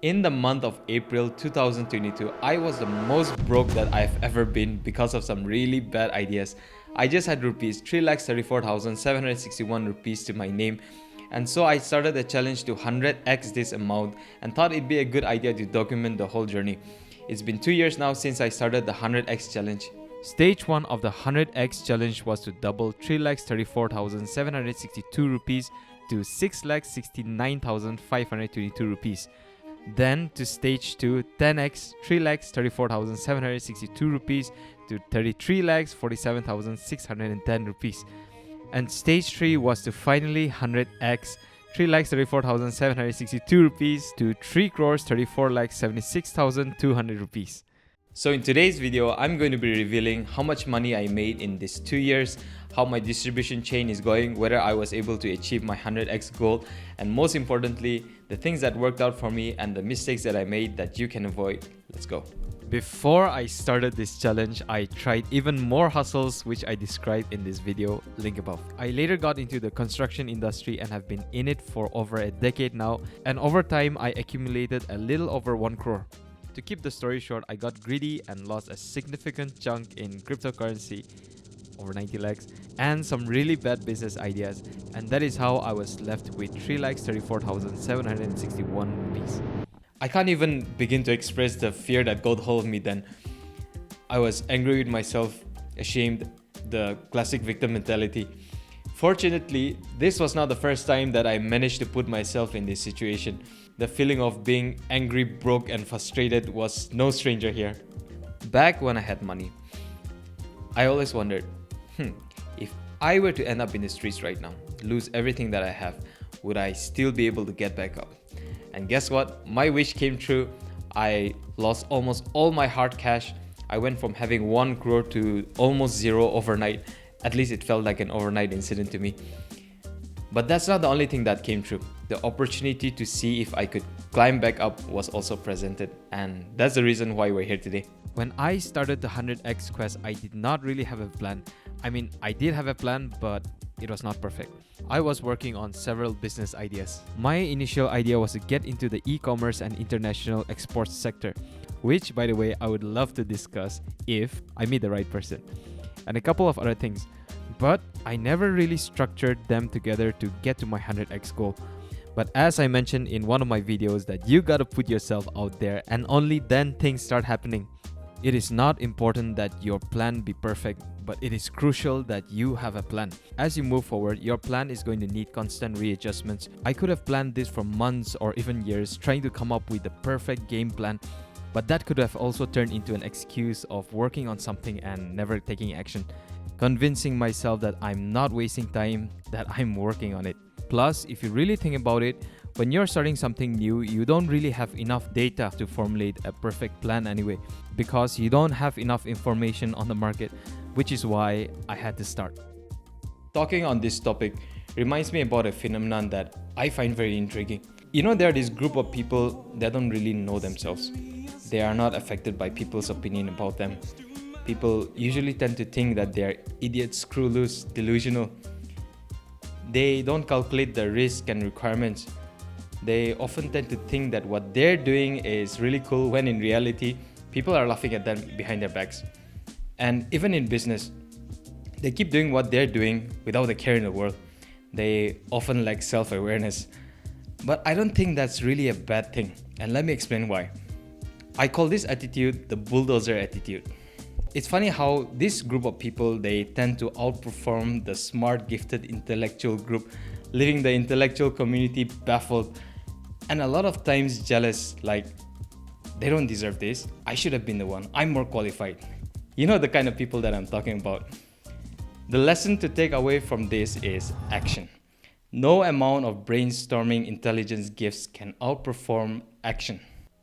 In the month of April 2022, I was the most broke that I've ever been because of some really bad ideas. I just had rupees 3,34,761 rupees to my name, and so I started a challenge to 100x this amount and thought it'd be a good idea to document the whole journey. It's been 2 years now since I started the 100x challenge. Stage 1 of the 100x challenge was to double 3,34,762 rupees to 6,69,522 rupees. Then to stage 2, 10x 3,34,762 rupees to 33,47,610 rupees. And stage 3 was to finally 100x 3,34,762 rupees to 3,34,76,200 rupees. So in today's video, I'm going to be revealing how much money I made in these 2 years, how my distribution chain is going, whether I was able to achieve my 100x goal, and most importantly, the things that worked out for me and the mistakes that I made that you can avoid. Let's go. Before I started this challenge, I tried even more hustles which I described in this video, link above. I later got into the construction industry and have been in it for over a decade now, and over time I accumulated a little over 1 crore. To keep the story short, I got greedy and lost a significant chunk in cryptocurrency, over 90 lakhs, and some really bad business ideas, and that is how I was left with 3,34,761 rupees. I can't even begin to express the fear that got hold of me then. I was angry with myself, ashamed, the classic victim mentality. Fortunately, this was not the first time that I managed to put myself in this situation. The feeling of being angry, broke, and frustrated was no stranger here. Back when I had money, I always wondered, if I were to end up in the streets right now, lose everything that I have, would I still be able to get back up? And guess what? My wish came true. I lost almost all my hard cash. I went from having 1 crore to almost zero overnight. At least it felt like an overnight incident to me. But that's not the only thing that came true. The opportunity to see if I could climb back up was also presented, and that's the reason why we're here today. When I started the 100x quest, I did not really have a plan. I mean, I did have a plan, but it was not perfect. I was working on several business ideas. My initial idea was to get into the e-commerce and international exports sector, which, by the way, I would love to discuss if I meet the right person, and a couple of other things. But I never really structured them together to get to my 100x goal. But as I mentioned in one of my videos, that you gotta put yourself out there and only then things start happening. It is not important that your plan be perfect, but it is crucial that you have a plan. As you move forward, your plan is going to need constant readjustments. I could have planned this for months or even years, trying to come up with the perfect game plan, but that could have also turned into an excuse of working on something and never taking action, convincing myself that I'm not wasting time, that I'm working on it. Plus, if you really think about it, when you're starting something new, you don't really have enough data to formulate a perfect plan anyway, because you don't have enough information on the market, which is why I had to start. Talking on this topic reminds me about a phenomenon that I find very intriguing. You know, there are this group of people that don't really know themselves. They are not affected by people's opinion about them. People usually tend to think that they are idiots, screw loose, delusional. They don't calculate the risk and requirements. They often tend to think that what they're doing is really cool, when in reality, people are laughing at them behind their backs. And even in business, they keep doing what they're doing without a care in the world. They often lack self-awareness. But I don't think that's really a bad thing, and let me explain why. I call this attitude the bulldozer attitude. It's funny how this group of people, they tend to outperform the smart, gifted, intellectual group, leaving the intellectual community baffled and a lot of times jealous, like, they don't deserve this, I should have been the one, I'm more qualified. You know the kind of people that I'm talking about. The lesson to take away from this is action. No amount of brainstorming intelligence gifts can outperform action.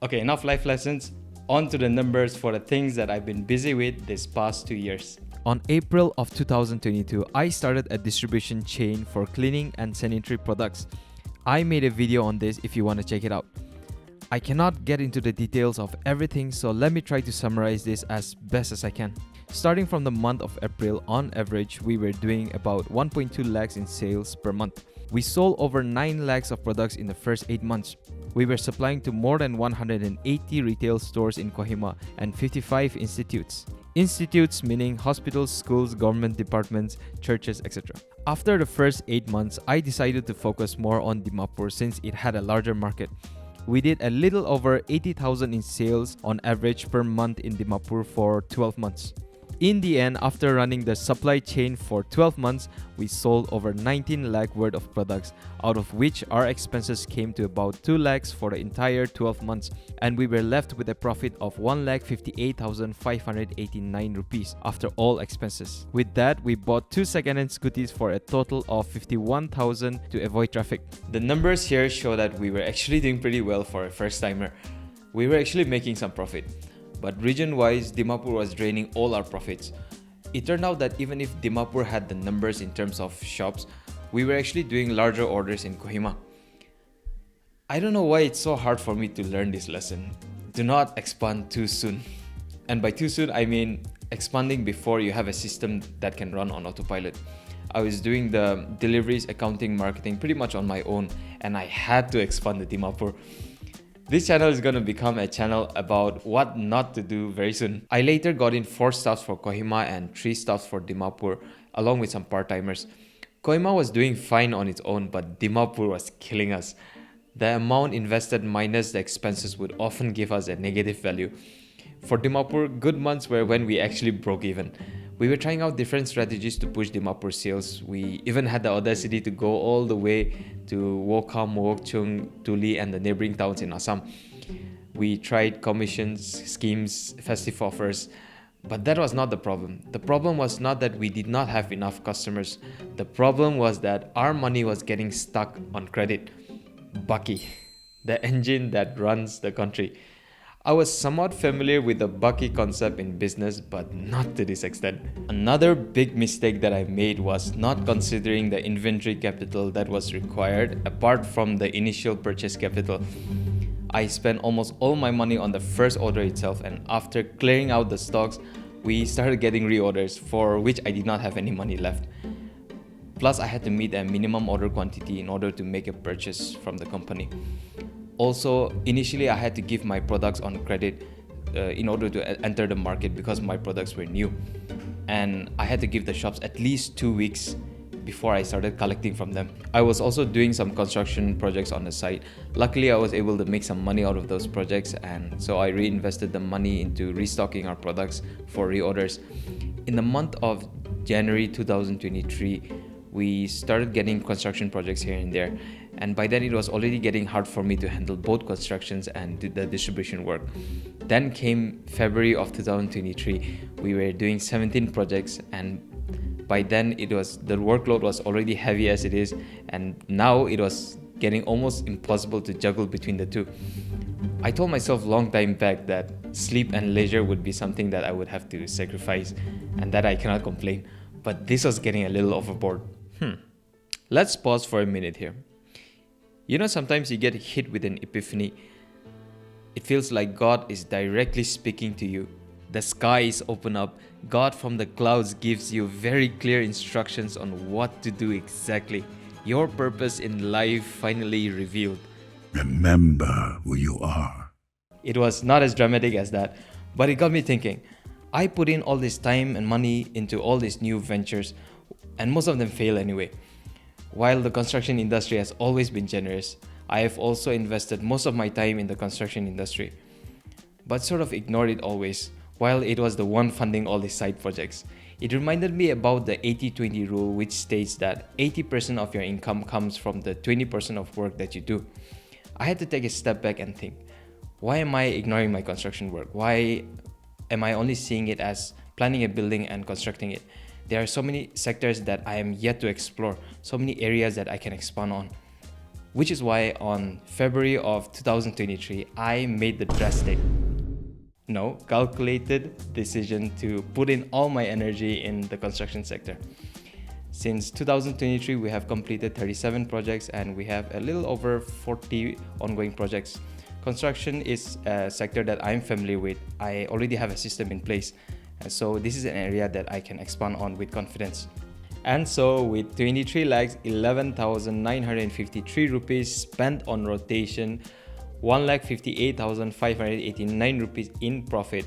Okay, enough life lessons. On to the numbers for the things that I've been busy with this past 2 years. On April of 2022, I started a distribution chain for cleaning and sanitary products. I made a video on this if you want to check it out. I cannot get into the details of everything, so let me try to summarize this as best as I can. Starting from the month of April, on average, we were doing about 1.2 lakhs in sales per month. We sold over 9 lakhs of products in the first 8 months. We were supplying to more than 180 retail stores in Kohima and 55 institutes. Institutes meaning hospitals, schools, government departments, churches, etc. After the first 8 months, I decided to focus more on Dimapur since it had a larger market. We did a little over 80,000 in sales on average per month in Dimapur for 12 months. In the end, after running the supply chain for 12 months, we sold over 19 lakh worth of products, out of which our expenses came to about 2 lakhs for the entire 12 months, and we were left with a profit of 1,58,589 rupees after all expenses. With that, we bought 2 second-hand scooties for a total of 51,000 to avoid traffic. The numbers here show that we were actually doing pretty well for a first-timer. We were actually making some profit. But region-wise, Dimapur was draining all our profits. It turned out that even if Dimapur had the numbers in terms of shops, we were actually doing larger orders in Kohima. I don't know why it's so hard for me to learn this lesson. Do not expand too soon. And by too soon, I mean expanding before you have a system that can run on autopilot. I was doing the deliveries, accounting, marketing pretty much on my own, and I had to expand the Dimapur. This channel is going to become a channel about what not to do very soon. I later got in 4 staffs for Kohima and 3 staffs for Dimapur, along with some part-timers. Kohima was doing fine on its own, but Dimapur was killing us. The amount invested minus the expenses would often give us a negative value. For Dimapur, good months were when we actually broke even. We were trying out different strategies to push Dimapur sales. We even had the audacity to go all the way to Wokham, Wokchung, Tuli and the neighboring towns in Assam. We tried commissions, schemes, festive offers, but that was not the problem. The problem was not that we did not have enough customers. The problem was that our money was getting stuck on credit. Bucky, the engine that runs the country. I was somewhat familiar with the Bucky concept in business, but not to this extent. Another big mistake that I made was not considering the inventory capital that was required apart from the initial purchase capital. I spent almost all my money on the first order itself, and after clearing out the stocks, we started getting reorders for which I did not have any money left. Plus, I had to meet a minimum order quantity in order to make a purchase from the company. Also, initially I had to give my products on credit in order to enter the market because my products were new. And I had to give the shops at least 2 weeks before I started collecting from them. I was also doing some construction projects on the side. Luckily, I was able to make some money out of those projects, and so I reinvested the money into restocking our products for reorders. In the month of January 2023, we started getting construction projects here and there. And by then it was already getting hard for me to handle both constructions and the distribution work. Then came February of 2023. We were doing 17 projects, and by then the workload was already heavy as it is, and now it was getting almost impossible to juggle between the two. I told myself long time back that sleep and leisure would be something that I would have to sacrifice, and that I cannot complain. But this was getting a little overboard. Let's pause for a minute here. You know, sometimes you get hit with an epiphany. It feels like God is directly speaking to you. The skies open up. God from the clouds gives you very clear instructions on what to do exactly. Your purpose in life finally revealed. Remember who you are. It was not as dramatic as that, but it got me thinking. I put in all this time and money into all these new ventures, and most of them fail anyway. While the construction industry has always been generous, I have also invested most of my time in the construction industry, but sort of ignored it always, while it was the one funding all these side projects. It reminded me about the 80-20 rule, which states that 80% of your income comes from the 20% of work that you do. I had to take a step back and think, why am I ignoring my construction work? Why am I only seeing it as planning a building and constructing it? There are so many sectors that I am yet to explore, so many areas that I can expand on. Which is why on February of 2023, I made the calculated decision to put in all my energy in the construction sector. Since 2023, we have completed 37 projects and we have a little over 40 ongoing projects. Construction is a sector that I'm familiar with. I already have a system in place. So this is an area that I can expand on with confidence. And so with 23,11,953 rupees spent on rotation, 1,58,589 rupees in profit.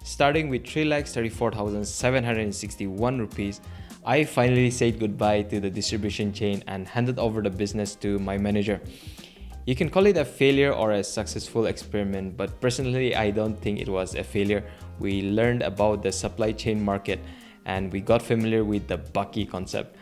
Starting with 3,34,761 rupees, I finally said goodbye to the distribution chain and handed over the business to my manager. You can call it a failure or a successful experiment, but personally I don't think it was a failure. We learned about the supply chain market and we got familiar with the Bucky concept.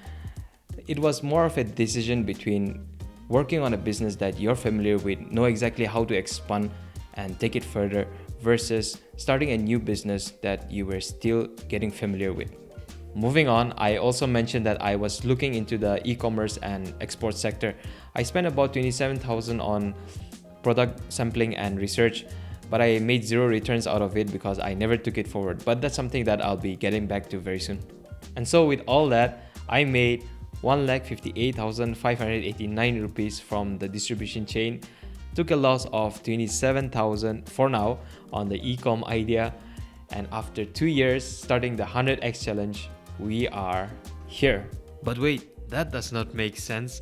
It was more of a decision between working on a business that you're familiar with, know exactly how to expand and take it further, versus starting a new business that you were still getting familiar with. Moving on, I also mentioned that I was looking into the e-commerce and export sector. I spent about 27,000 on product sampling and research, but I made zero returns out of it because I never took it forward. But that's something that I'll be getting back to very soon. And so with all that, I made 1,58,589 rupees from the distribution chain, took a loss of 27,000 for now on the e-com idea, and after 2 years starting the 100x challenge, we are here. But wait, that does not make sense.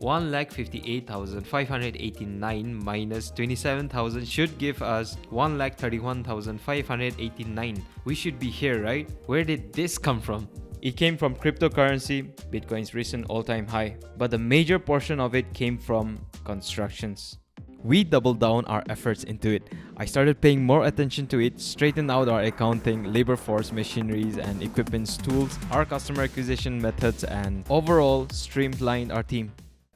1,58,589 minus 27,000 should give us 1,31,589. We should be here, right? Where did this come from? It came from cryptocurrency, Bitcoin's recent all-time high, but the major portion of it came from constructions. We doubled down our efforts into it. I started paying more attention to it, straightened out our accounting, labor force, machineries and equipment tools, our customer acquisition methods, and overall streamlined our team.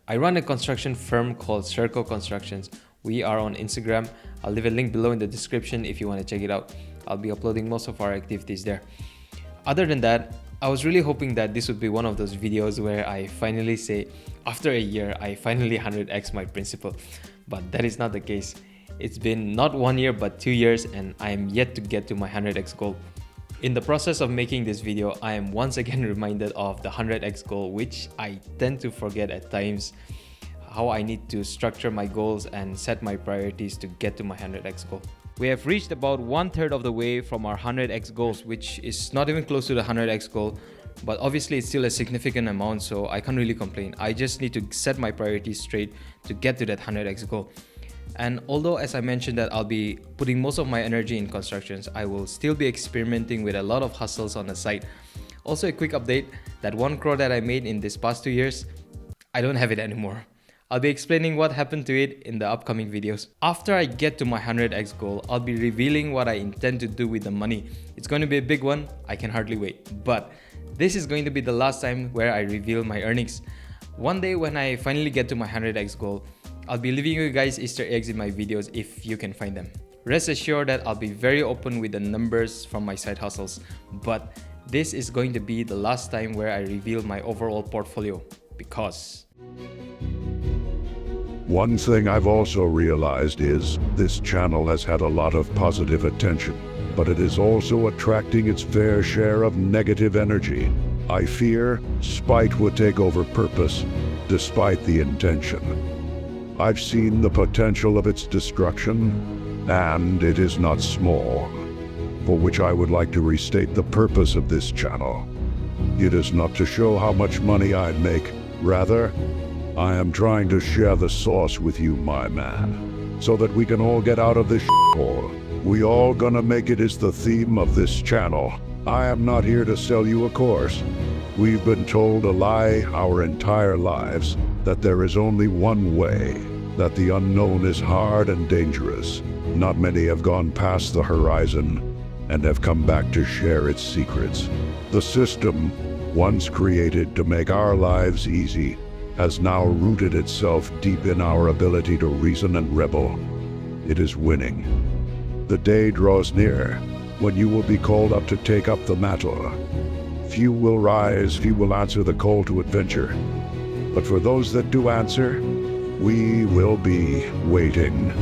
I run a construction firm called Circle Constructions. We are on Instagram. I'll leave a link below in the description if you want to check it out. I'll be uploading most of our activities there. Other than that, I was really hoping that this would be one of those videos where I finally say, after a year, I finally 100x my principal. But that is not the case. It's been not 1 year but 2 years and I am yet to get to my 100x goal. In the process of making this video, I am once again reminded of the 100x goal, which I tend to forget at times, how I need to structure my goals and set my priorities to get to my 100x goal. We have reached about 1/3 of the way from our 100x goals, which is not even close to the 100x goal, but obviously it's still a significant amount, so I can't really complain. I just need to set my priorities straight to get to that 100x goal. And although, as I mentioned, that I'll be putting most of my energy in constructions, I will still be experimenting with a lot of hustles on the side. Also, a quick update, that 1 crore that I made in this past 2 years, I don't have it anymore. I'll be explaining what happened to it in the upcoming videos. After I get to my 100x goal, I'll be revealing what I intend to do with the money. It's going to be a big one, I can hardly wait. But this is going to be the last time where I reveal my earnings. One day when I finally get to my 100x goal, I'll be leaving you guys Easter eggs in my videos if you can find them. Rest assured that I'll be very open with the numbers from my side hustles. But this is going to be the last time where I reveal my overall portfolio, because One thing I've also realized is this channel has had a lot of positive attention, but it is also attracting its fair share of negative energy. I fear spite will take over purpose, despite the intention. I've seen the potential of its destruction, and it is not small, for which I would like to restate the purpose of this channel. It is not to show how much money I'd make, rather, I am trying to share the sauce with you, my man, so that we can all get out of this hole. We all gonna make it is the theme of this channel. I am not here to sell you a course. We've been told a lie our entire lives, that there is only one way, that the unknown is hard and dangerous. Not many have gone past the horizon and have come back to share its secrets. The system, once created to make our lives easy, has now rooted itself deep in our ability to reason and rebel. It is winning. The day draws near when you will be called up to take up the mantle. Few will rise, few will answer the call to adventure. But for those that do answer, we will be waiting.